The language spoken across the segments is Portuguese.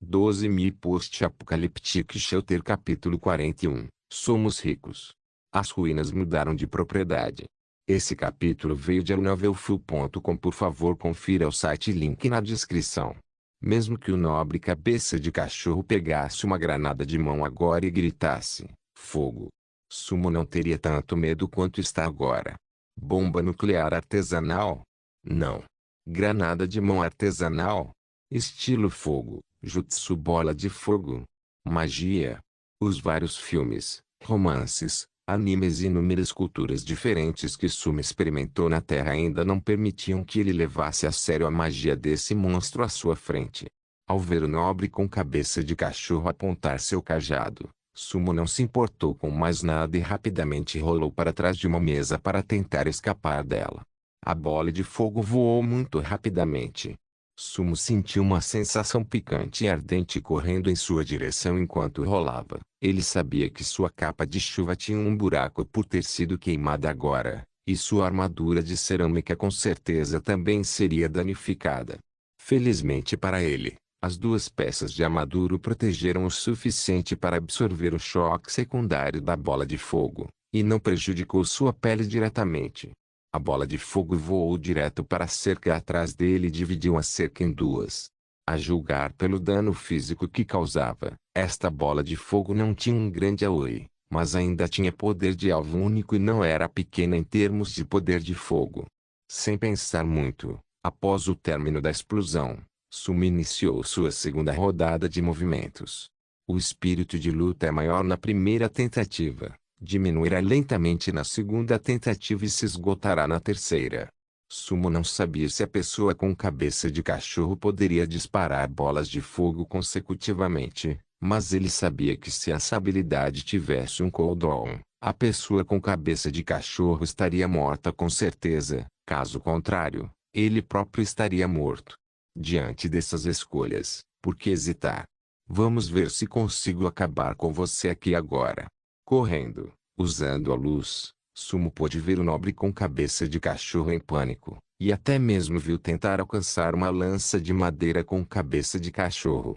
12.000 Post-Apocalyptic Shelter Capítulo 41 Somos ricos. As ruínas mudaram de propriedade. Esse capítulo veio de novelfull.com. Por favor, confira o site, link na descrição. Mesmo que o nobre cabeça de cachorro pegasse uma granada de mão agora e gritasse, fogo, Sumo não teria tanto medo quanto está agora. Bomba nuclear artesanal? Não. Granada de mão artesanal? Estilo fogo, jutsu bola de fogo. Magia. Os vários filmes, romances, animes e inúmeras culturas diferentes que Sumo experimentou na Terra ainda não permitiam que ele levasse a sério a magia desse monstro à sua frente. Ao ver o nobre com cabeça de cachorro apontar seu cajado, Sumo não se importou com mais nada e rapidamente rolou para trás de uma mesa para tentar escapar dela. A bola de fogo voou muito rapidamente. Sumo sentiu uma sensação picante e ardente correndo em sua direção enquanto rolava. Ele sabia que sua capa de chuva tinha um buraco por ter sido queimada agora, e sua armadura de cerâmica com certeza também seria danificada. Felizmente para ele, as duas peças de armadura o protegeram o suficiente para absorver o choque secundário da bola de fogo, e não prejudicou sua pele diretamente. A bola de fogo voou direto para a cerca atrás dele e dividiu a cerca em duas. A julgar pelo dano físico que causava, esta bola de fogo não tinha um grande AOE, mas ainda tinha poder de alvo único e não era pequena em termos de poder de fogo. Sem pensar muito, após o término da explosão, Sumo iniciou sua segunda rodada de movimentos. O espírito de luta é maior na primeira tentativa, diminuirá lentamente na segunda tentativa e se esgotará na terceira. Sumo não sabia se a pessoa com cabeça de cachorro poderia disparar bolas de fogo consecutivamente, mas ele sabia que se essa habilidade tivesse um cooldown, a pessoa com cabeça de cachorro estaria morta com certeza, caso contrário, ele próprio estaria morto. Diante dessas escolhas, por que hesitar? Vamos ver se consigo acabar com você aqui agora. Correndo, usando a luz, Sumo pôde ver o nobre com cabeça de cachorro em pânico, e até mesmo viu tentar alcançar uma lança de madeira com cabeça de cachorro.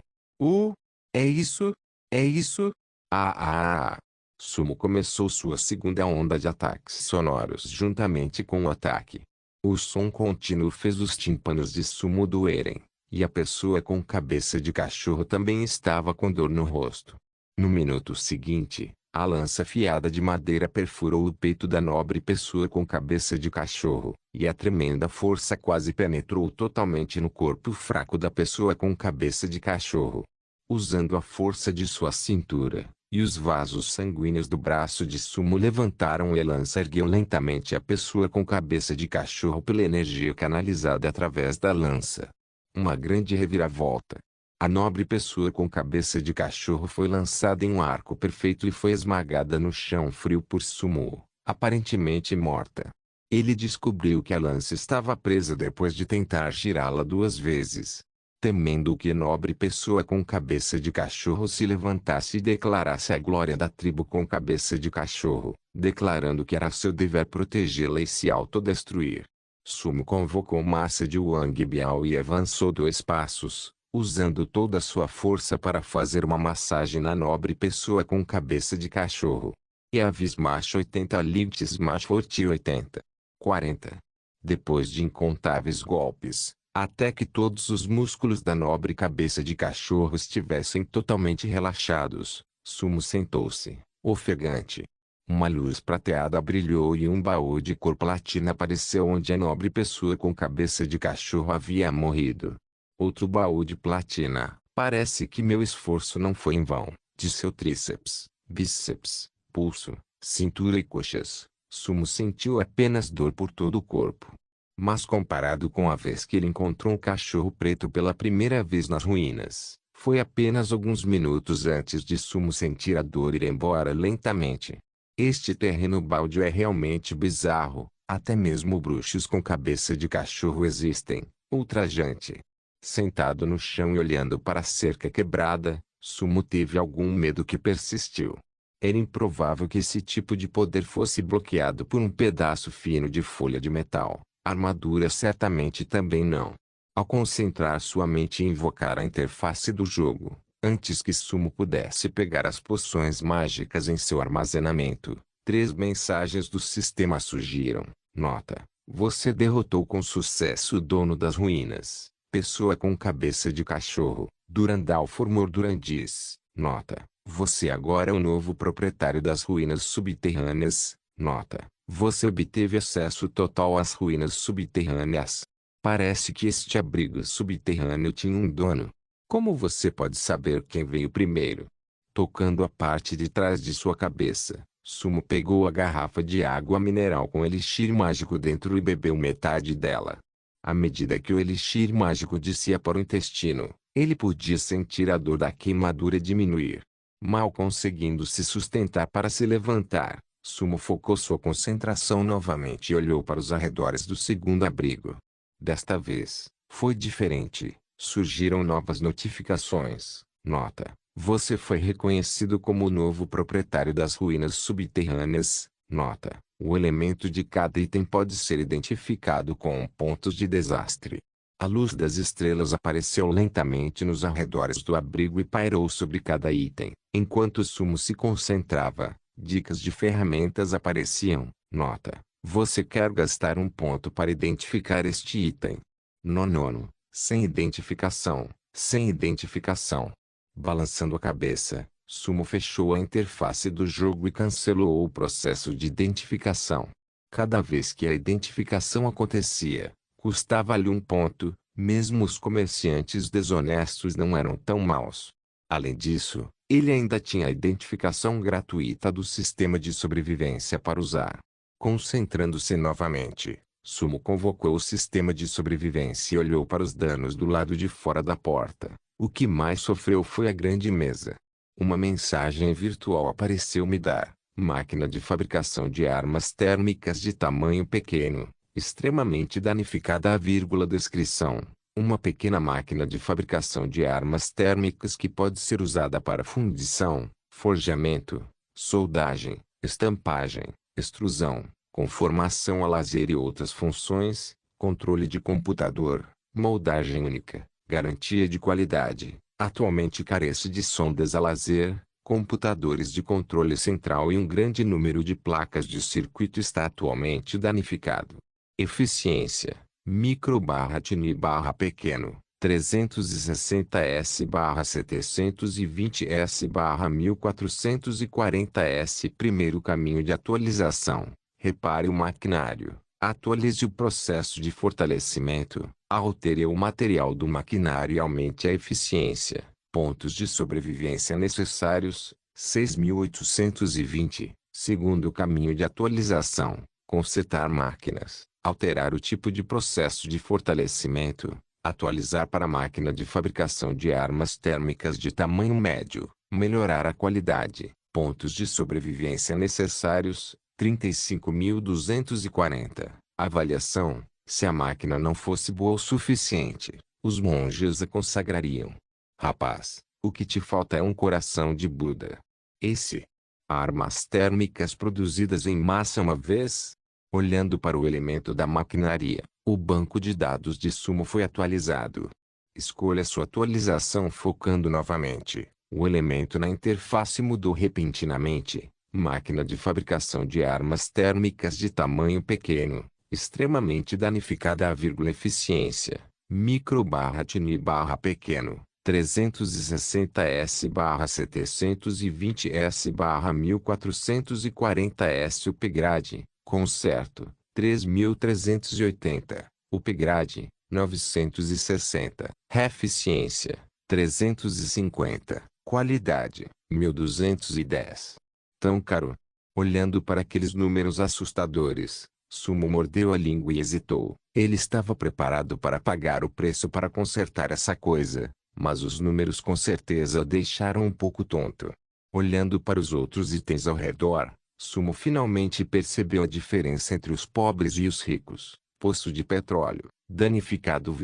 É isso? É isso? Ah! Sumo começou sua segunda onda de ataques sonoros juntamente com o ataque. O som contínuo fez os tímpanos de Sumo doerem, e a pessoa com cabeça de cachorro também estava com dor no rosto. No minuto seguinte, a lança afiada de madeira perfurou o peito da nobre pessoa com cabeça de cachorro, e a tremenda força quase penetrou totalmente no corpo fraco da pessoa com cabeça de cachorro. Usando a força de sua cintura, e os vasos sanguíneos do braço de Sumo levantaram e a lança ergueu lentamente a pessoa com cabeça de cachorro pela energia canalizada através da lança. Uma grande reviravolta. A nobre pessoa com cabeça de cachorro foi lançada em um arco perfeito e foi esmagada no chão frio por Sumo, aparentemente morta. Ele descobriu que a lança estava presa depois de tentar girá-la 2 vezes. Temendo que a nobre pessoa com cabeça de cachorro se levantasse e declarasse a glória da tribo com cabeça de cachorro, declarando que era seu dever protegê-la e se autodestruir. Sumo convocou massa de Wang Biao e avançou 2 passos, usando toda a sua força para fazer uma massagem na nobre pessoa com cabeça de cachorro. E a Smash 80 Light Smash Forte 80. 40. Depois de incontáveis golpes, até que todos os músculos da nobre cabeça de cachorro estivessem totalmente relaxados, Sumo sentou-se, ofegante. Uma luz prateada brilhou e um baú de cor platina apareceu onde a nobre pessoa com cabeça de cachorro havia morrido. Outro baú de platina. Parece que meu esforço não foi em vão, de seu tríceps, bíceps, pulso, cintura e coxas. Sumo sentiu apenas dor por todo o corpo. Mas comparado com a vez que ele encontrou um cachorro preto pela primeira vez nas ruínas, foi apenas alguns minutos antes de Sumo sentir a dor ir embora lentamente. Este terreno baldio é realmente bizarro, até mesmo bruxos com cabeça de cachorro existem, ultrajante. Sentado no chão e olhando para a cerca quebrada, Sumo teve algum medo que persistiu. Era improvável que esse tipo de poder fosse bloqueado por um pedaço fino de folha de metal. Armadura certamente também não. Ao concentrar sua mente e invocar a interface do jogo, antes que Sumo pudesse pegar as poções mágicas em seu armazenamento, 3 mensagens do sistema surgiram. Nota: você derrotou com sucesso o dono das ruínas, pessoa com cabeça de cachorro, Durandalfor Mordurandis. Nota: você agora é o novo proprietário das ruínas subterrâneas. Nota: você obteve acesso total às ruínas subterrâneas. Parece que este abrigo subterrâneo tinha um dono. Como você pode saber quem veio primeiro? Tocando a parte de trás de sua cabeça, Sumo pegou a garrafa de água mineral com elixir mágico dentro e bebeu metade dela. À medida que o elixir mágico descia para o intestino, ele podia sentir a dor da queimadura diminuir. Mal conseguindo se sustentar para se levantar, Sumo focou sua concentração novamente e olhou para os arredores do segundo abrigo. Desta vez, foi diferente. Surgiram novas notificações. Nota: você foi reconhecido como o novo proprietário das ruínas subterrâneas. Nota: o elemento de cada item pode ser identificado com pontos de desastre. A luz das estrelas apareceu lentamente nos arredores do abrigo e pairou sobre cada item. Enquanto Sumo se concentrava, dicas de ferramentas apareciam. Nota: você quer gastar um ponto para identificar este item. Nono. Sem identificação. Sem identificação. Balançando a cabeça, Sumo fechou a interface do jogo e cancelou o processo de identificação. Cada vez que a identificação acontecia, custava-lhe um ponto. Mesmo os comerciantes desonestos não eram tão maus. Além disso, ele ainda tinha a identificação gratuita do sistema de sobrevivência para usar. Concentrando-se novamente, Sumo convocou o sistema de sobrevivência e olhou para os danos do lado de fora da porta. O que mais sofreu foi a grande mesa. Uma mensagem virtual apareceu: me dar máquina de fabricação de armas térmicas de tamanho pequeno, extremamente danificada. Descrição: uma pequena máquina de fabricação de armas térmicas que pode ser usada para fundição, forjamento, soldagem, estampagem, extrusão, conformação a laser e outras funções, controle de computador, moldagem única, garantia de qualidade. Atualmente carece de sondas a laser, computadores de controle central e um grande número de placas de circuito está atualmente danificado. Eficiência: micro/tiny/pequeno, 360S/720S/1440S. Primeiro caminho de atualização: repare o maquinário, atualize o processo de fortalecimento, altere o material do maquinário e aumente a eficiência. Pontos de sobrevivência necessários: 6.820. Segundo caminho de atualização: consertar máquinas, alterar o tipo de processo de fortalecimento, atualizar para máquina de fabricação de armas térmicas de tamanho médio, melhorar a qualidade. Pontos de sobrevivência necessários: 35.240. Avaliação: se a máquina não fosse boa o suficiente, os monges a consagrariam. Rapaz, o que te falta é um coração de Buda. Esse. Armas térmicas produzidas em massa uma vez. Olhando para o elemento da maquinaria, o banco de dados de Sumo foi atualizado. Escolha sua atualização focando novamente. O elemento na interface mudou repentinamente. Máquina de fabricação de armas térmicas de tamanho pequeno, extremamente danificada. Eficiência: micro/tiny/pequeno, 360S/720S/1440S. Upgrade: conserto, 3.380. Upgrade: 960. Eficiência: 350. Qualidade: 1.210. Tão caro? Olhando para aqueles números assustadores, Sumo mordeu a língua e hesitou. Ele estava preparado para pagar o preço para consertar essa coisa, mas os números com certeza o deixaram um pouco tonto. Olhando para os outros itens ao redor, Sumo finalmente percebeu a diferença entre os pobres e os ricos. Poço de petróleo, danificado,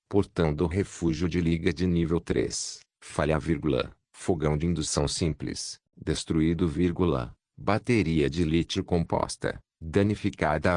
portão do refúgio de liga de nível 3, falha, fogão de indução simples, destruído, bateria de lítio composta, danificada,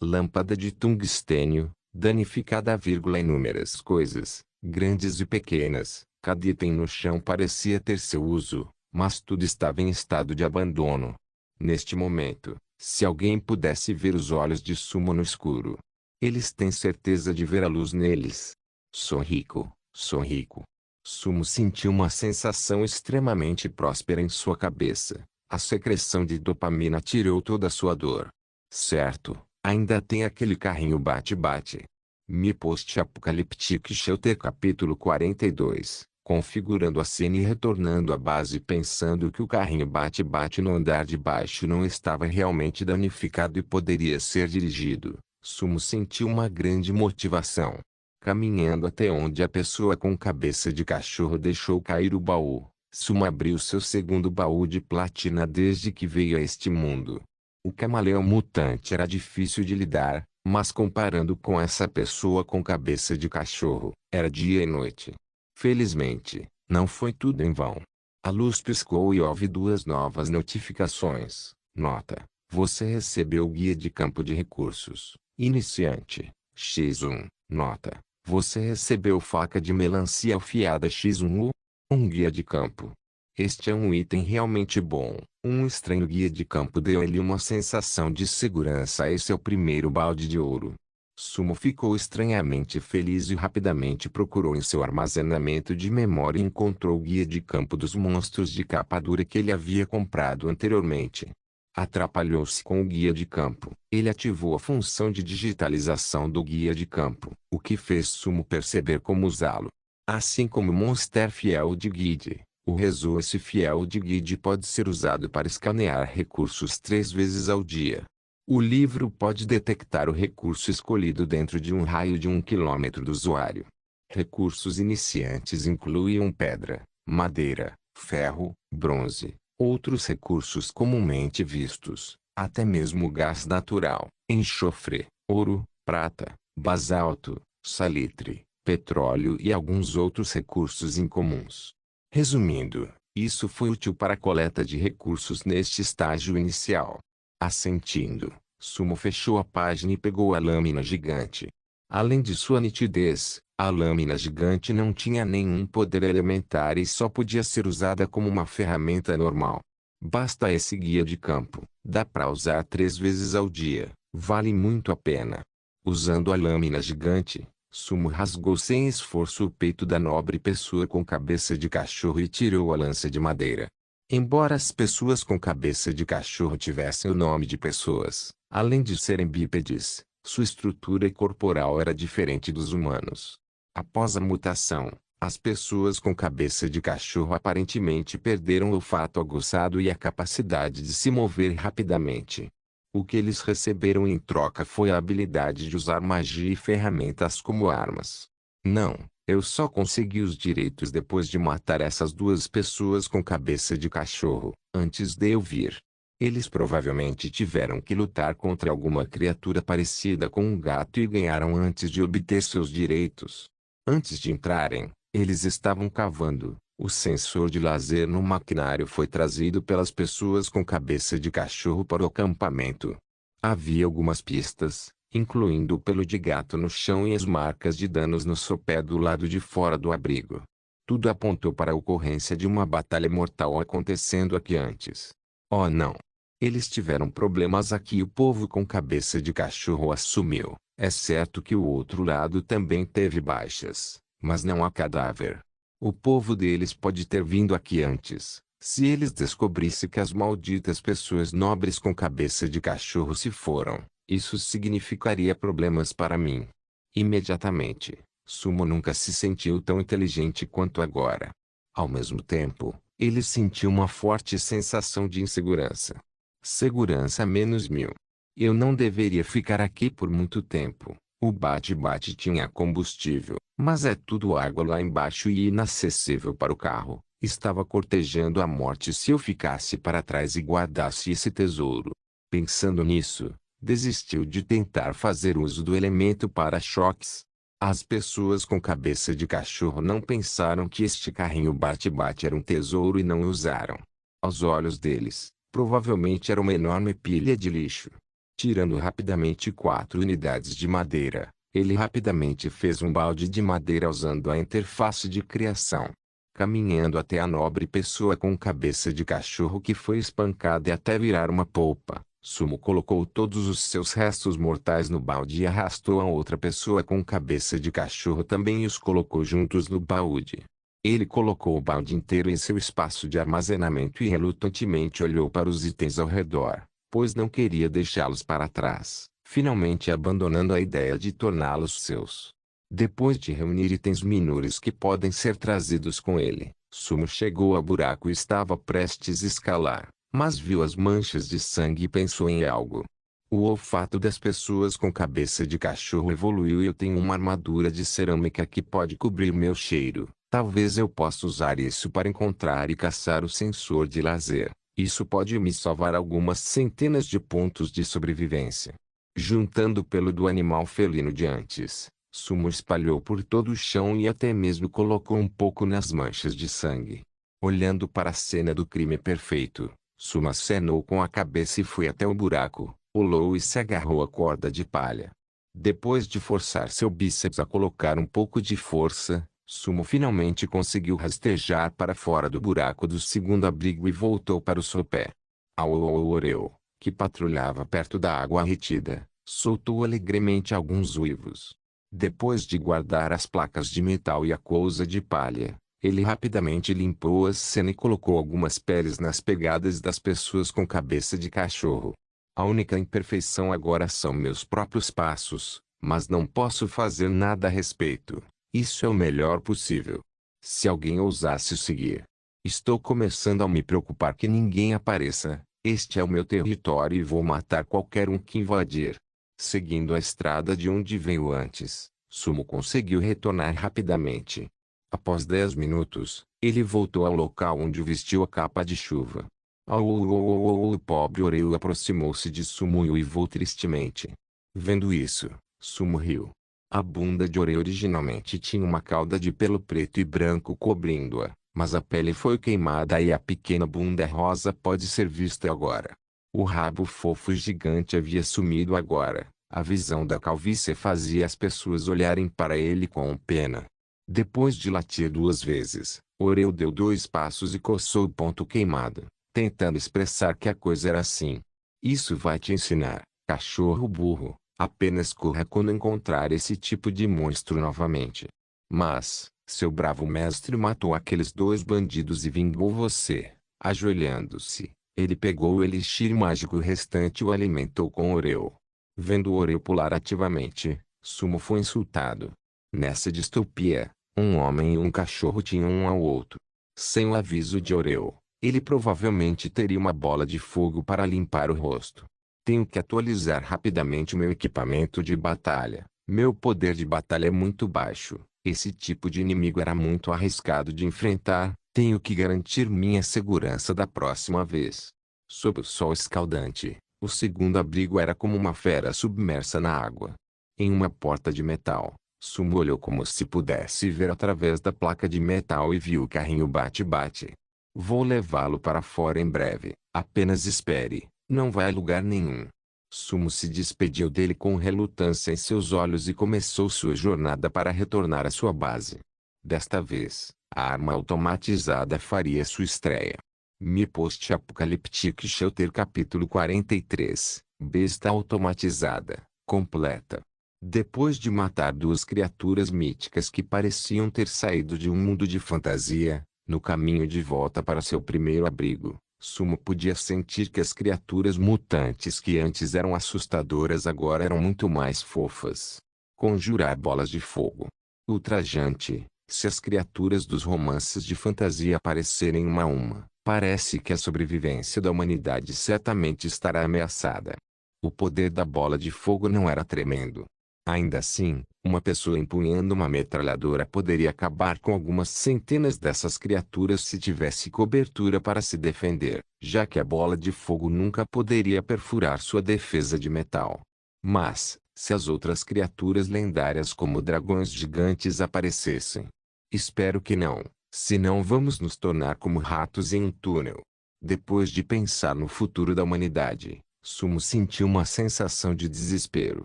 lâmpada de tungstênio, danificada, inúmeras coisas, grandes e pequenas, cada item no chão parecia ter seu uso, mas tudo estava em estado de abandono. Neste momento, se alguém pudesse ver os olhos de Sumo no escuro, eles têm certeza de ver a luz neles. Sou rico, sou rico. Sumo sentiu uma sensação extremamente próspera em sua cabeça. A secreção de dopamina tirou toda a sua dor. Certo, ainda tem aquele carrinho bate-bate. Me Post-Apocalyptic Shelter capítulo 42, configurando a cena e retornando à base, pensando que o carrinho bate-bate no andar de baixo não estava realmente danificado e poderia ser dirigido. Sumo sentiu uma grande motivação. Caminhando até onde a pessoa com cabeça de cachorro deixou cair o baú, Sumo abriu seu segundo baú de platina desde que veio a este mundo. O camaleão mutante era difícil de lidar, mas comparando com essa pessoa com cabeça de cachorro, era dia e noite. Felizmente, não foi tudo em vão. A luz piscou e houve duas novas notificações. Nota: você recebeu o guia de campo de recursos. Iniciante, X1. Nota: você recebeu faca de melancia afiada X1U. Um guia de campo. Este é um item realmente bom. Um estranho guia de campo deu-lhe uma sensação de segurança. Esse é o primeiro balde de ouro. Sumo ficou estranhamente feliz e rapidamente procurou em seu armazenamento de memória e encontrou o guia de campo dos monstros de capa dura que ele havia comprado anteriormente. Atrapalhou-se com o guia de campo. Ele ativou a função de digitalização do guia de campo, o que fez Sumo perceber como usá-lo. Assim como o Monster Field Guide, o Resource Field Guide pode ser usado para escanear recursos 3 vezes ao dia. O livro pode detectar o recurso escolhido dentro de um raio de 1 km do usuário. Recursos iniciantes incluem pedra, madeira, ferro, bronze, outros recursos comumente vistos, até mesmo gás natural, enxofre, ouro, prata, basalto, salitre, petróleo e alguns outros recursos incomuns. Resumindo, isso foi útil para a coleta de recursos neste estágio inicial. Assentindo, Sumo fechou a página e pegou a lâmina gigante. Além de sua nitidez, a lâmina gigante não tinha nenhum poder elementar e só podia ser usada como uma ferramenta normal. Basta esse guia de campo, dá para usar 3 vezes ao dia, vale muito a pena. Usando a lâmina gigante, Sumo rasgou sem esforço o peito da nobre pessoa com cabeça de cachorro e tirou a lança de madeira. Embora as pessoas com cabeça de cachorro tivessem o nome de pessoas, além de serem bípedes, sua estrutura corporal era diferente dos humanos. Após a mutação, as pessoas com cabeça de cachorro aparentemente perderam o olfato aguçado e a capacidade de se mover rapidamente. O que eles receberam em troca foi a habilidade de usar magia e ferramentas como armas. Não, eu só consegui os direitos depois de matar essas duas pessoas com cabeça de cachorro, antes de eu vir. Eles provavelmente tiveram que lutar contra alguma criatura parecida com um gato e ganharam antes de obter seus direitos. Antes de entrarem, eles estavam cavando. O sensor de laser no maquinário foi trazido pelas pessoas com cabeça de cachorro para o acampamento. Havia algumas pistas, incluindo o pelo de gato no chão e as marcas de danos no sopé do lado de fora do abrigo. Tudo apontou para a ocorrência de uma batalha mortal acontecendo aqui antes. Oh não! Eles tiveram problemas aqui e o povo com cabeça de cachorro assumiu. É certo que o outro lado também teve baixas, mas não há cadáver. O povo deles pode ter vindo aqui antes. Se eles descobrissem que as malditas pessoas nobres com cabeça de cachorro se foram, isso significaria problemas para mim. Imediatamente, Sumo nunca se sentiu tão inteligente quanto agora. Ao mesmo tempo, ele sentiu uma forte sensação de insegurança. Segurança menos 1000. Eu não deveria ficar aqui por muito tempo. O bate-bate tinha combustível, mas é tudo água lá embaixo e inacessível para o carro. Estava cortejando a morte se eu ficasse para trás e guardasse esse tesouro. Pensando nisso, desistiu de tentar fazer uso do elemento para-choques. As pessoas com cabeça de cachorro não pensaram que este carrinho bate-bate era um tesouro e não o usaram. Aos olhos deles, provavelmente era uma enorme pilha de lixo. Tirando rapidamente 4 unidades de madeira, Ele rapidamente fez um balde de madeira usando a interface de criação. Caminhando até a nobre pessoa com cabeça de cachorro que foi espancada e até virar uma polpa, Sumo colocou todos os seus restos mortais no balde e arrastou a outra pessoa com cabeça de cachorro também e os colocou juntos no balde. Ele colocou o balde inteiro em seu espaço de armazenamento e relutantemente olhou para os itens ao redor, pois não queria deixá-los para trás, finalmente abandonando a ideia de torná-los seus. Depois de reunir itens minúsculos que podem ser trazidos com ele, Sumo chegou ao buraco e estava prestes a escalar, mas viu as manchas de sangue e pensou em algo. O olfato das pessoas com cabeça de cachorro evoluiu e eu tenho uma armadura de cerâmica que pode cobrir meu cheiro. Talvez eu possa usar isso para encontrar e caçar o sensor de lazer. Isso pode me salvar algumas centenas de pontos de sobrevivência. Juntando o pelo do animal felino de antes, Sumo espalhou por todo o chão e até mesmo colocou um pouco nas manchas de sangue. Olhando para a cena do crime perfeito, Sumo acenou com a cabeça e foi até o buraco, pulou e se agarrou à corda de palha. Depois de forçar seu bíceps a colocar um pouco de força, Sumo finalmente conseguiu rastejar para fora do buraco do segundo abrigo e voltou para o sopé. Oreu, que patrulhava perto da água retida, soltou alegremente alguns uivos. Depois de guardar as placas de metal e a cousa de palha, ele rapidamente limpou a cena e colocou algumas peles nas pegadas das pessoas com cabeça de cachorro. A única imperfeição agora são meus próprios passos, mas não posso fazer nada a respeito. Isso é o melhor possível. Se alguém ousasse seguir. Estou começando a me preocupar que ninguém apareça. Este é o meu território e vou matar qualquer um que invadir. Seguindo a estrada de onde veio antes, Sumo conseguiu retornar rapidamente. Após 10 minutos, ele voltou ao local onde vestiu a capa de chuva. O pobre Oreu aproximou-se de Sumo e uivou tristemente. Vendo isso, Sumo riu. A bunda de Oreu originalmente tinha uma cauda de pelo preto e branco cobrindo-a, mas a pele foi queimada e a pequena bunda rosa pode ser vista agora. O rabo fofo e gigante havia sumido agora. A visão da calvície fazia as pessoas olharem para ele com pena. Depois de latir 2 vezes, Oreu deu 2 passos e coçou o ponto queimado, tentando expressar que a coisa era assim. Isso vai te ensinar, cachorro burro. Apenas corra quando encontrar esse tipo de monstro novamente. Mas, seu bravo mestre matou aqueles 2 bandidos e vingou você. Ajoelhando-se, ele pegou o elixir mágico restante e o alimentou com Oreu. Vendo Oreu pular ativamente, Sumo foi insultado. Nessa distopia, um homem e um cachorro tinham um ao outro. Sem o aviso de Oreu, ele provavelmente teria uma bola de fogo para limpar o rosto. Tenho que atualizar rapidamente o meu equipamento de batalha. Meu poder de batalha é muito baixo. Esse tipo de inimigo era muito arriscado de enfrentar. Tenho que garantir minha segurança da próxima vez. Sob o sol escaldante, o segundo abrigo era como uma fera submersa na água. Em uma porta de metal, Sumo olhou como se pudesse ver através da placa de metal e viu o carrinho bate-bate. Vou levá-lo para fora em breve. Apenas espere. Não vai a lugar nenhum. Sumo se despediu dele com relutância em seus olhos e começou sua jornada para retornar à sua base. Desta vez, a arma automatizada faria sua estreia. Me Post-Apocalyptic Shelter Capítulo 43, Besta automatizada, completa. Depois de matar 2 criaturas míticas que pareciam ter saído de um mundo de fantasia, no caminho de volta para seu primeiro abrigo, Sumo podia sentir que as criaturas mutantes que antes eram assustadoras agora eram muito mais fofas. Conjurar bolas de fogo. Ultrajante, se as criaturas dos romances de fantasia aparecerem uma a uma, parece que a sobrevivência da humanidade certamente estará ameaçada. O poder da bola de fogo não era tremendo. Ainda assim, uma pessoa empunhando uma metralhadora poderia acabar com algumas centenas dessas criaturas se tivesse cobertura para se defender, já que a bola de fogo nunca poderia perfurar sua defesa de metal. Mas, se as outras criaturas lendárias como dragões gigantes aparecessem? Espero que não, senão vamos nos tornar como ratos em um túnel. Depois de pensar no futuro da humanidade, Sumo sentiu uma sensação de desespero.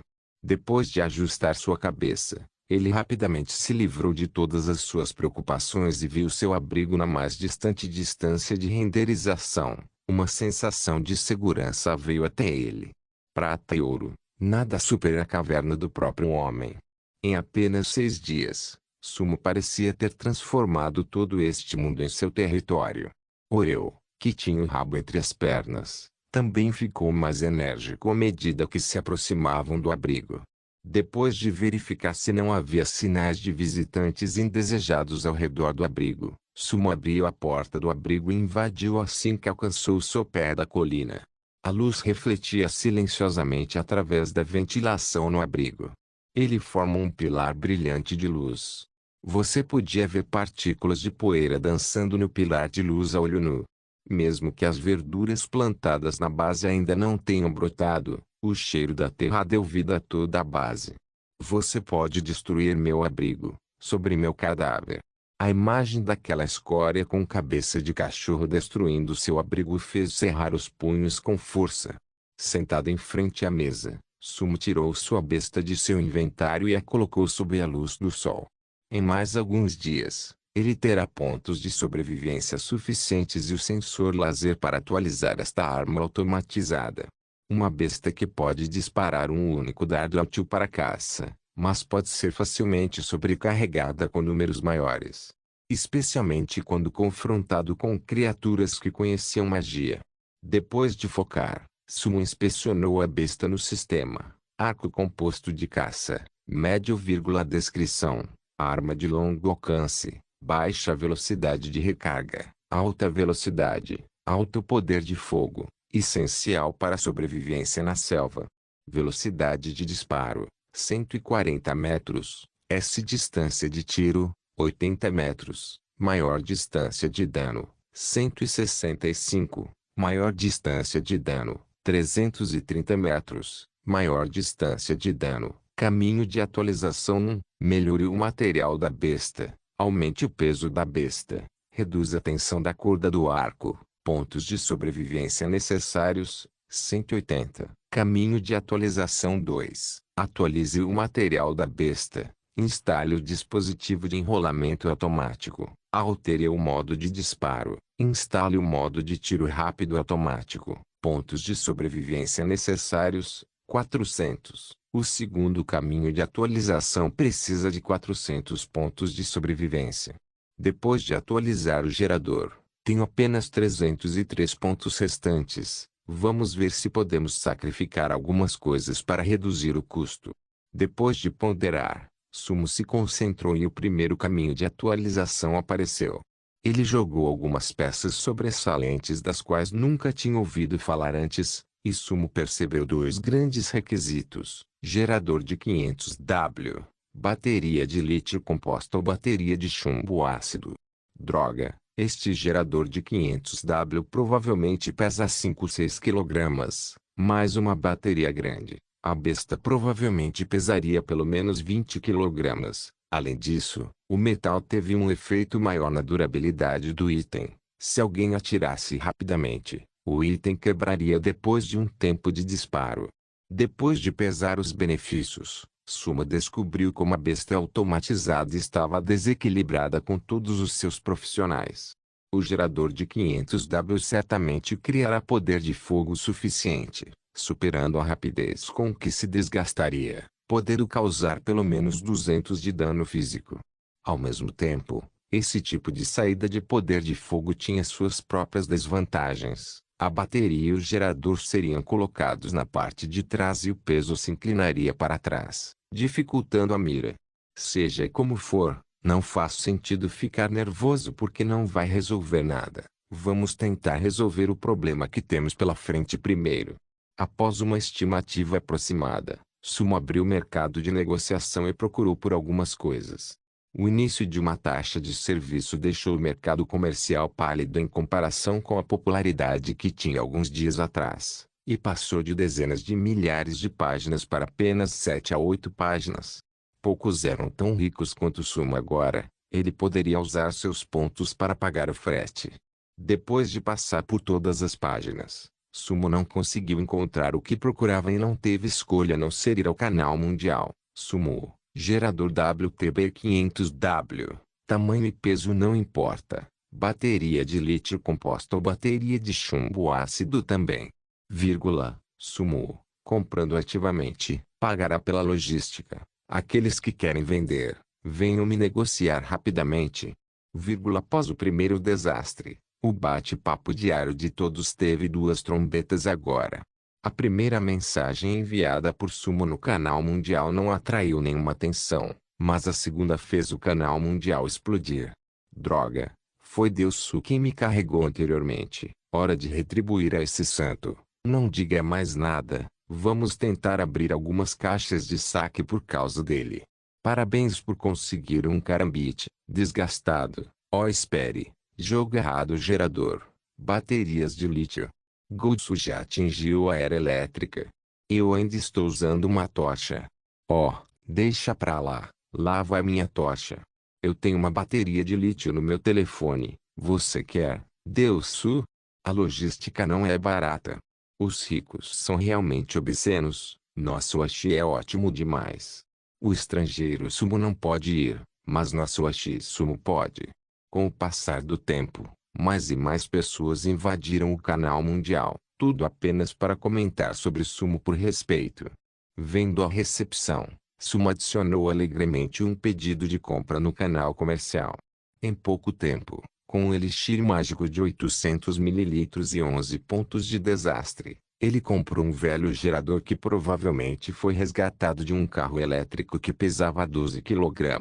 Depois de ajustar sua cabeça, ele rapidamente se livrou de todas as suas preocupações e viu seu abrigo na mais distante distância de renderização. Uma sensação de segurança veio até ele. Prata e ouro, nada supera a caverna do próprio homem. Em apenas 6 dias, Sumo parecia ter transformado todo este mundo em seu território. Oreu, que tinha o rabo entre as pernas, também ficou mais enérgico à medida que se aproximavam do abrigo. Depois de verificar se não havia sinais de visitantes indesejados ao redor do abrigo, Sumo abriu a porta do abrigo e invadiu assim que alcançou o sopé da colina. A luz refletia silenciosamente através da ventilação no abrigo. Ele forma um pilar brilhante de luz. Você podia ver partículas de poeira dançando no pilar de luz a olho nu. Mesmo que as verduras plantadas na base ainda não tenham brotado, o cheiro da terra deu vida a toda a base. Você pode destruir meu abrigo, sobre meu cadáver. A imagem daquela escória com cabeça de cachorro destruindo seu abrigo fez cerrar os punhos com força. Sentado em frente à mesa, Sumo tirou sua besta de seu inventário e a colocou sob a luz do sol. Em mais alguns dias, ele terá pontos de sobrevivência suficientes e o sensor laser para atualizar esta arma automatizada. Uma besta que pode disparar um único dardo útil para caça, mas pode ser facilmente sobrecarregada com números maiores. Especialmente quando confrontado com criaturas que conheciam magia. Depois de focar, Sumo inspecionou a besta no sistema. Arco composto de caça, médio, descrição. Arma de longo alcance, baixa velocidade de recarga, alta velocidade, alto poder de fogo, essencial para a sobrevivência na selva. Velocidade de disparo, 140 metros, distância de tiro, 80 metros, maior distância de dano, 165, maior distância de dano, 330 metros, maior distância de dano. Caminho de atualização 1. Melhore o material da besta. Aumente o peso da besta. Reduza a tensão da corda do arco. Pontos de sobrevivência necessários, 180. Caminho de atualização 2. Atualize o material da besta. Instale o dispositivo de enrolamento automático. Altere o modo de disparo. Instale o modo de tiro rápido automático. Pontos de sobrevivência necessários, 400. O segundo caminho de atualização precisa de 400 pontos de sobrevivência. Depois de atualizar o gerador, tenho apenas 303 pontos restantes. Vamos ver se podemos sacrificar algumas coisas para reduzir o custo. Depois de ponderar, Sumo se concentrou e o primeiro caminho de atualização apareceu. Ele jogou algumas peças sobressalentes das quais nunca tinha ouvido falar antes, e Sumo percebeu 2 grandes requisitos: gerador de 500W, bateria de lítio composta ou bateria de chumbo ácido. Droga, este gerador de 500W provavelmente pesa 5-6 kg, mais uma bateria grande. A besta provavelmente pesaria pelo menos 20 kg. Além disso, o metal teve um efeito maior na durabilidade do item. Se alguém atirasse rapidamente, o item quebraria depois de um tempo de disparo. Depois de pesar os benefícios, Sumo descobriu como a besta automatizada estava desequilibrada com todos os seus profissionais. O gerador de 500W certamente criará poder de fogo suficiente, superando a rapidez com que se desgastaria, podendo causar pelo menos 200 de dano físico. Ao mesmo tempo, esse tipo de saída de poder de fogo tinha suas próprias desvantagens. A bateria e o gerador seriam colocados na parte de trás e o peso se inclinaria para trás, dificultando a mira. Seja como for, não faz sentido ficar nervoso porque não vai resolver nada. Vamos tentar resolver o problema que temos pela frente primeiro. Após uma estimativa aproximada, Sumo abriu o mercado de negociação e procurou por algumas coisas. O início de uma taxa de serviço deixou o mercado comercial pálido em comparação com a popularidade que tinha alguns dias atrás, e passou de dezenas de milhares de páginas para apenas 7 a 8 páginas. Poucos eram tão ricos quanto Sumo agora. Ele poderia usar seus pontos para pagar o frete. Depois de passar por todas as páginas, Sumo não conseguiu encontrar o que procurava e não teve escolha a não ser ir ao canal mundial. Sumo, gerador WTB500W, tamanho e peso não importa. Bateria de lítio composta ou bateria de chumbo ácido também. Sumo, comprando ativamente, pagará pela logística. Aqueles que querem vender, venham me negociar rapidamente. Após o primeiro desastre, o bate-papo diário de todos teve duas trombetas agora. A primeira mensagem enviada por Sumo no canal mundial não atraiu nenhuma atenção, mas a segunda fez o canal mundial explodir. Droga! Foi Deus quem me carregou anteriormente. Hora de retribuir a esse santo. Não diga mais nada. Vamos tentar abrir algumas caixas de saque por causa dele. Parabéns por conseguir um carambite. Desgastado. Oh, espere. Jogo errado gerador. Baterias de lítio. Gotsu já atingiu a era elétrica. Eu ainda estou usando uma tocha. Oh, deixa pra lá. Lá vai minha tocha. Eu tenho uma bateria de lítio no meu telefone. Você quer, Deus? A logística não é barata. Os ricos são realmente obscenos. Nosso Ashi é ótimo demais. O estrangeiro Sumo não pode ir, mas nosso Ashi Sumo pode. Com o passar do tempo, mais e mais pessoas invadiram o canal mundial, tudo apenas para comentar sobre Sumo por respeito. Vendo a recepção, Sumo adicionou alegremente um pedido de compra no canal comercial. Em pouco tempo, com um elixir mágico de 800 ml e 11 pontos de desastre, ele comprou um velho gerador que provavelmente foi resgatado de um carro elétrico que pesava 12 kg.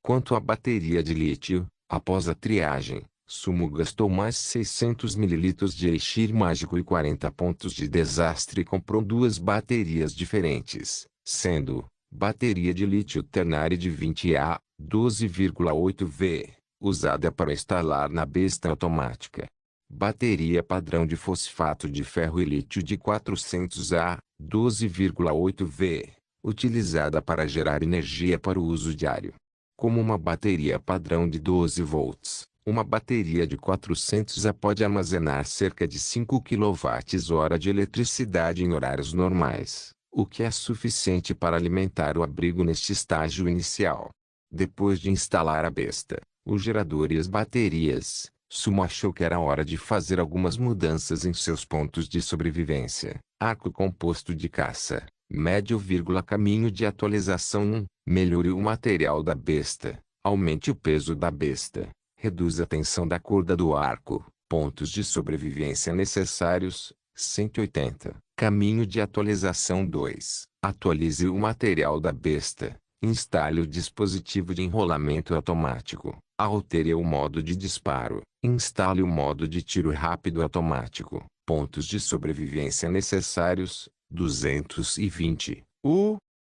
Quanto à bateria de lítio, após a triagem, Sumo gastou mais 600 ml de elixir mágico e 40 pontos de desastre e comprou duas baterias diferentes, sendo bateria de lítio ternário de 20A, 12,8V, usada para instalar na besta automática. Bateria padrão de fosfato de ferro e lítio de 400A, 12,8V, utilizada para gerar energia para o uso diário. Como uma bateria padrão de 12 volts, uma bateria de 400A pode armazenar cerca de 5 kWh de eletricidade em horários normais, o que é suficiente para alimentar o abrigo neste estágio inicial. Depois de instalar a besta, o gerador e as baterias, Sumo achou que era hora de fazer algumas mudanças em seus pontos de sobrevivência. Arco composto de caça, médio, caminho de atualização 1. Melhore o material da besta, aumente o peso da besta, reduza a tensão da corda do arco, pontos de sobrevivência necessários, 180. Caminho de atualização 2. Atualize o material da besta, instale o dispositivo de enrolamento automático, altere o modo de disparo, instale o modo de tiro rápido automático, pontos de sobrevivência necessários, 220.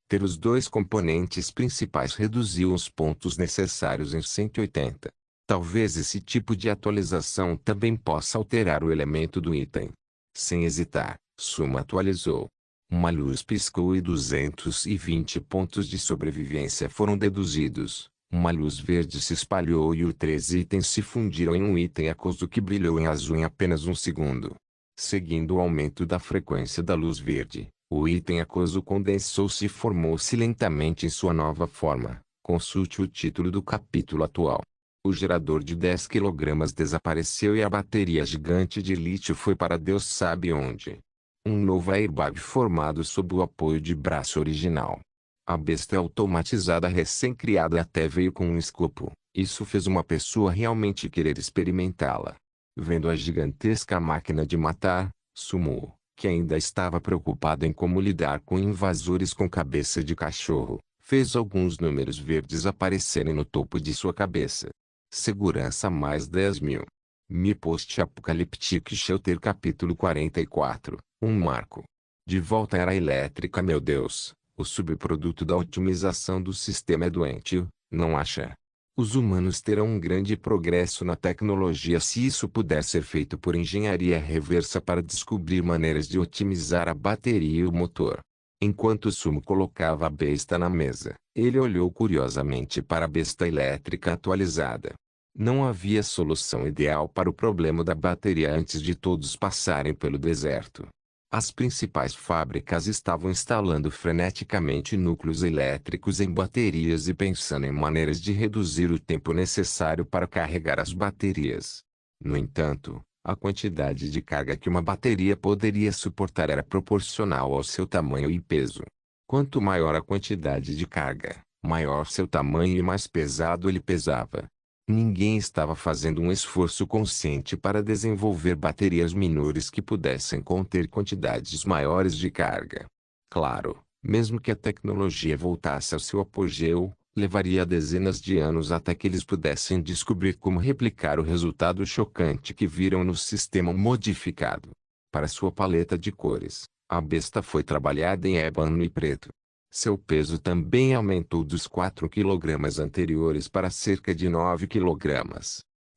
Ter os dois componentes principais reduziu os pontos necessários em 180. Talvez esse tipo de atualização também possa alterar o elemento do item. Sem hesitar, Sumo atualizou. Uma luz piscou e 220 pontos de sobrevivência foram deduzidos. Uma luz verde se espalhou e os 3 itens se fundiram em um item aquoso que brilhou em azul em apenas um segundo. Seguindo o aumento da frequência da luz verde, o item aquoso condensou-se e formou-se lentamente em sua nova forma. Consulte o título do capítulo atual. O gerador de 10 kg desapareceu e a bateria gigante de lítio foi para Deus sabe onde. Um novo airbag formado sob o apoio de braço original. A besta automatizada recém-criada até veio com um escopo. Isso fez uma pessoa realmente querer experimentá-la. Vendo a gigantesca máquina de matar, Sumo, que ainda estava preocupado em como lidar com invasores com cabeça de cachorro, fez alguns números verdes aparecerem no topo de sua cabeça. Segurança mais 10.000. Mi Post-Apocalyptic Shelter capítulo 44. Um marco. De volta à era elétrica. Meu Deus, o subproduto da otimização do sistema é doentio, não acha? Os humanos terão um grande progresso na tecnologia se isso puder ser feito por engenharia reversa para descobrir maneiras de otimizar a bateria e o motor. Enquanto Sumo colocava a besta na mesa, ele olhou curiosamente para a besta elétrica atualizada. Não havia solução ideal para o problema da bateria antes de todos passarem pelo deserto. As principais fábricas estavam instalando freneticamente núcleos elétricos em baterias e pensando em maneiras de reduzir o tempo necessário para carregar as baterias. No entanto, a quantidade de carga que uma bateria poderia suportar era proporcional ao seu tamanho e peso. Quanto maior a quantidade de carga, maior seu tamanho e mais pesado ele pesava. Ninguém estava fazendo um esforço consciente para desenvolver baterias menores que pudessem conter quantidades maiores de carga. Claro, mesmo que a tecnologia voltasse ao seu apogeu, levaria dezenas de anos até que eles pudessem descobrir como replicar o resultado chocante que viram no sistema modificado. Para sua paleta de cores, a besta foi trabalhada em ébano e preto. Seu peso também aumentou dos 4 kg anteriores para cerca de 9 kg.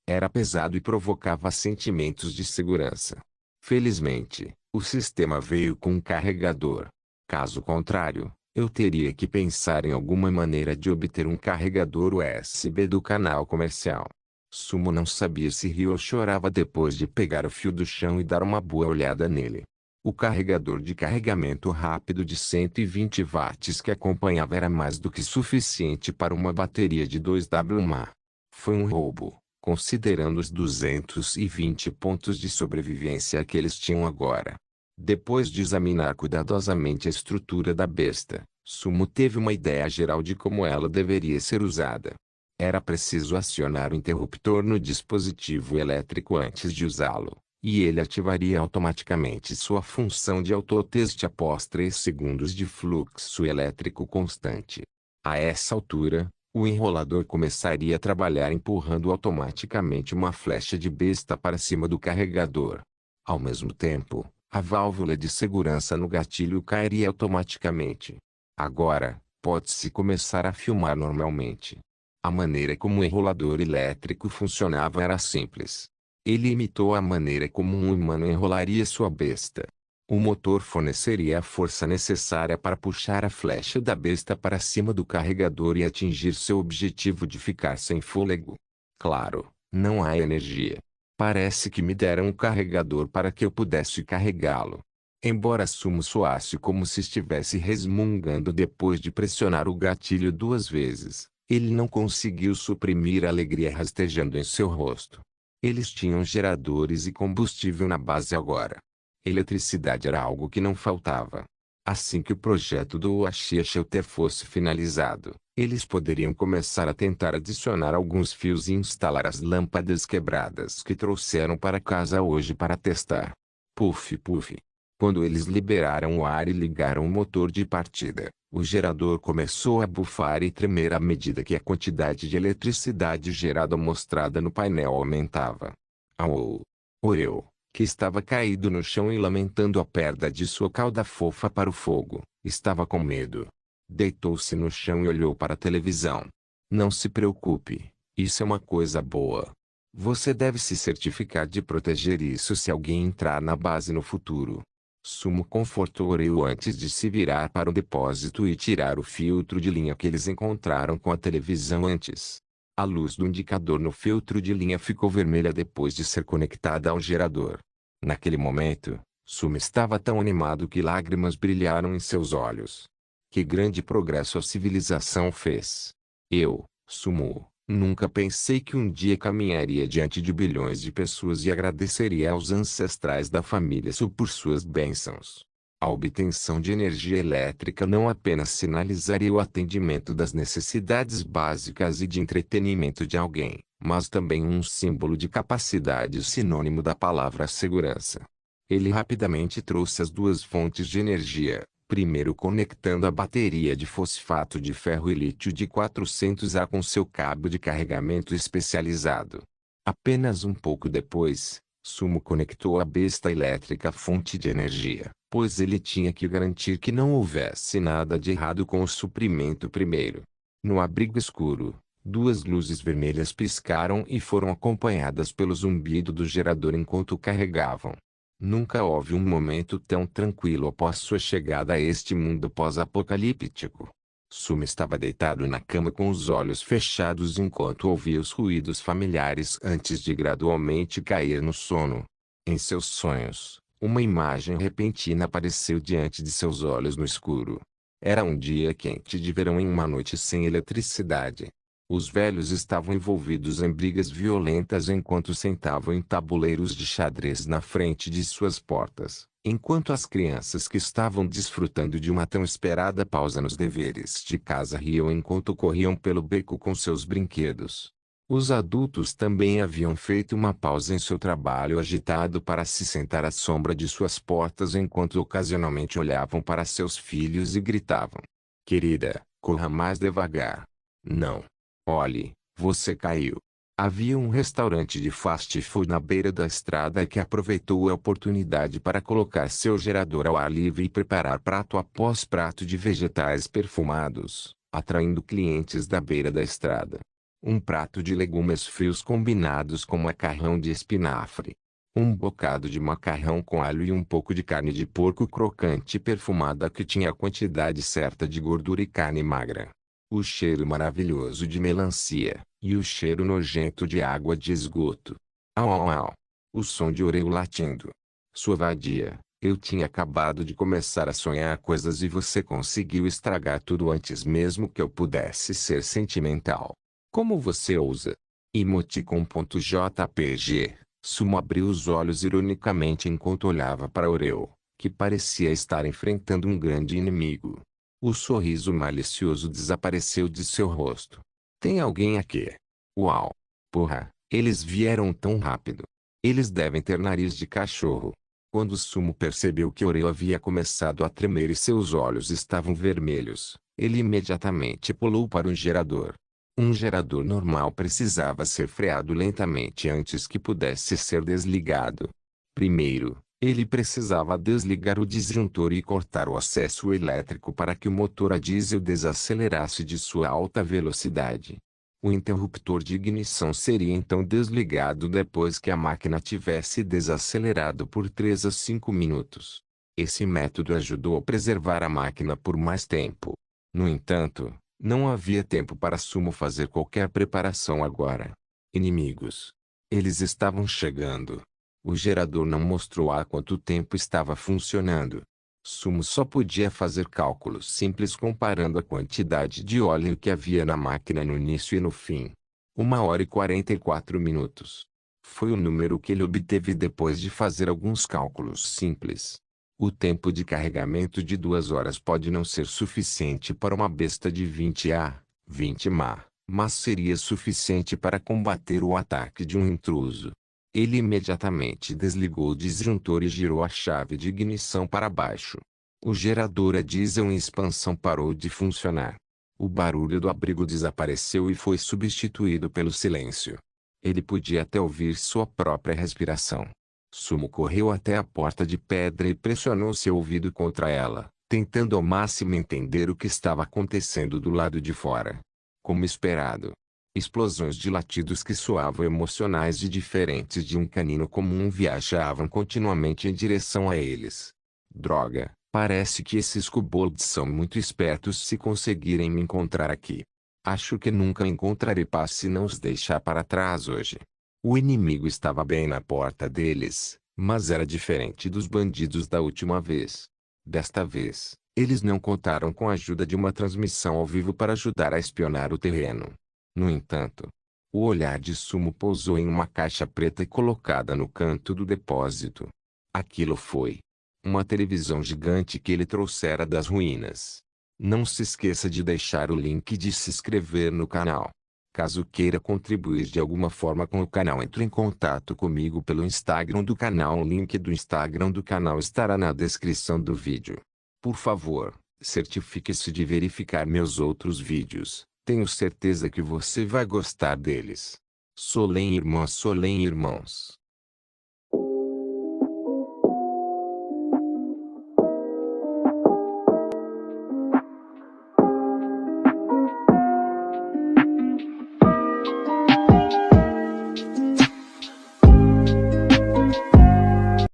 Era pesado e provocava sentimentos de segurança. Felizmente, o sistema veio com um carregador. Caso contrário, eu teria que pensar em alguma maneira de obter um carregador USB do canal comercial. Sumo não sabia se ria ou chorava depois de pegar o fio do chão e dar uma boa olhada nele. O carregador de carregamento rápido de 120 watts que acompanhava era mais do que suficiente para uma bateria de 2 WmA. Foi um roubo, considerando os 220 pontos de sobrevivência que eles tinham agora. Depois de examinar cuidadosamente a estrutura da besta, Sumo teve uma ideia geral de como ela deveria ser usada. Era preciso acionar o interruptor no dispositivo elétrico antes de usá-lo, e ele ativaria automaticamente sua função de autoteste após 3 segundos de fluxo elétrico constante. A essa altura, o enrolador começaria a trabalhar empurrando automaticamente uma flecha de besta para cima do carregador. Ao mesmo tempo, a válvula de segurança no gatilho cairia automaticamente. Agora, pode-se começar a filmar normalmente. A maneira como o enrolador elétrico funcionava era simples. Ele imitou a maneira como um humano enrolaria sua besta. O motor forneceria a força necessária para puxar a flecha da besta para cima do carregador e atingir seu objetivo de ficar sem fôlego. Claro, não há energia. Parece que me deram um carregador para que eu pudesse carregá-lo. Embora Sumo soasse como se estivesse resmungando depois de pressionar o gatilho 2 vezes, ele não conseguiu suprimir a alegria rastejando em seu rosto. Eles tinham geradores e combustível na base agora. Eletricidade era algo que não faltava. Assim que o projeto do Oaxia Shelter fosse finalizado, eles poderiam começar a tentar adicionar alguns fios e instalar as lâmpadas quebradas que trouxeram para casa hoje para testar. Puff puff. Quando eles liberaram o ar e ligaram o motor de partida, o gerador começou a bufar e tremer à medida que a quantidade de eletricidade gerada mostrada no painel aumentava. Au! Oreo, que estava caído no chão e lamentando a perda de sua cauda fofa para o fogo, estava com medo. Deitou-se no chão e olhou para a televisão. Não se preocupe, isso é uma coisa boa. Você deve se certificar de proteger isso se alguém entrar na base no futuro. Sumo confortou Oreo antes de se virar para o depósito e tirar o filtro de linha que eles encontraram com a televisão antes. A luz do indicador no filtro de linha ficou vermelha depois de ser conectada ao gerador. Naquele momento, Sumo estava tão animado que lágrimas brilharam em seus olhos. Que grande progresso a civilização fez! Eu, Sumo, nunca pensei que um dia caminharia diante de bilhões de pessoas e agradeceria aos ancestrais da família Su por suas bênçãos. A obtenção de energia elétrica não apenas sinalizaria o atendimento das necessidades básicas e de entretenimento de alguém, mas também um símbolo de capacidade sinônimo da palavra segurança. Ele rapidamente trouxe as 2 fontes de energia, primeiro conectando a bateria de fosfato de ferro e lítio de 400A com seu cabo de carregamento especializado. Apenas um pouco depois, Sumo conectou a besta elétrica à fonte de energia, pois ele tinha que garantir que não houvesse nada de errado com o suprimento primeiro. No abrigo escuro, 2 luzes vermelhas piscaram e foram acompanhadas pelo zumbido do gerador enquanto carregavam. Nunca houve um momento tão tranquilo após sua chegada a este mundo pós-apocalíptico. Sumo estava deitado na cama com os olhos fechados enquanto ouvia os ruídos familiares antes de gradualmente cair no sono. Em seus sonhos, uma imagem repentina apareceu diante de seus olhos no escuro. Era um dia quente de verão em uma noite sem eletricidade. Os velhos estavam envolvidos em brigas violentas enquanto sentavam em tabuleiros de xadrez na frente de suas portas, enquanto as crianças que estavam desfrutando de uma tão esperada pausa nos deveres de casa riam enquanto corriam pelo beco com seus brinquedos. Os adultos também haviam feito uma pausa em seu trabalho agitado para se sentar à sombra de suas portas enquanto ocasionalmente olhavam para seus filhos e gritavam: "Querida, corra mais devagar. Não. Olhe, você caiu." Havia um restaurante de fast food na beira da estrada que aproveitou a oportunidade para colocar seu gerador ao ar livre e preparar prato após prato de vegetais perfumados, atraindo clientes da beira da estrada. Um prato de legumes frios combinados com macarrão de espinafre. Um bocado de macarrão com alho e um pouco de carne de porco crocante e perfumada que tinha a quantidade certa de gordura e carne magra. O cheiro maravilhoso de melancia, e o cheiro nojento de água de esgoto. Au au au. O som de orelha latindo. Sua vadia, eu tinha acabado de começar a sonhar coisas e você conseguiu estragar tudo antes mesmo que eu pudesse ser sentimental. Como você ousa? Emoticon.jpg. Sumo abriu os olhos ironicamente enquanto olhava para Oreo, que parecia estar enfrentando um grande inimigo. O sorriso malicioso desapareceu de seu rosto. Tem alguém aqui? Uau! Porra, eles vieram tão rápido. Eles devem ter nariz de cachorro. Quando Sumo percebeu que Oreo havia começado a tremer e seus olhos estavam vermelhos, ele imediatamente pulou para um gerador. Um gerador normal precisava ser freado lentamente antes que pudesse ser desligado. Primeiro, ele precisava desligar o disjuntor e cortar o acesso elétrico para que o motor a diesel desacelerasse de sua alta velocidade. O interruptor de ignição seria então desligado depois que a máquina tivesse desacelerado por 3 a 5 minutos. Esse método ajudou a preservar a máquina por mais tempo. No entanto, não havia tempo para Sumo fazer qualquer preparação agora. Inimigos. Eles estavam chegando. O gerador não mostrou há quanto tempo estava funcionando. Sumo só podia fazer cálculos simples comparando a quantidade de óleo que havia na máquina no início e no fim. 1 hora e 44 minutos. Foi o número que ele obteve depois de fazer alguns cálculos simples. O tempo de carregamento de 2 horas pode não ser suficiente para uma besta de 20 ma, mas seria suficiente para combater o ataque de um intruso. Ele imediatamente desligou o disjuntor e girou a chave de ignição para baixo. O gerador a diesel em expansão parou de funcionar. O barulho do abrigo desapareceu e foi substituído pelo silêncio. Ele podia até ouvir sua própria respiração. Sumo correu até a porta de pedra e pressionou seu ouvido contra ela, tentando ao máximo entender o que estava acontecendo do lado de fora. Como esperado, explosões de latidos que soavam emocionais e diferentes de um canino comum viajavam continuamente em direção a eles. Droga, parece que esses kobolds são muito espertos se conseguirem me encontrar aqui. Acho que nunca encontrarei paz se não os deixar para trás hoje. O inimigo estava bem na porta deles, mas era diferente dos bandidos da última vez. Desta vez, eles não contaram com a ajuda de uma transmissão ao vivo para ajudar a espionar o terreno. No entanto, o olhar de Sumo pousou em uma caixa preta colocada no canto do depósito. Aquilo foi uma televisão gigante que ele trouxera das ruínas. Não se esqueça de deixar o link e de se inscrever no canal. Caso queira contribuir de alguma forma com o canal, entre em contato comigo pelo Instagram do canal. O link do Instagram do canal estará na descrição do vídeo. Por favor, certifique-se de verificar meus outros vídeos. Tenho certeza que você vai gostar deles. Solem irmãos.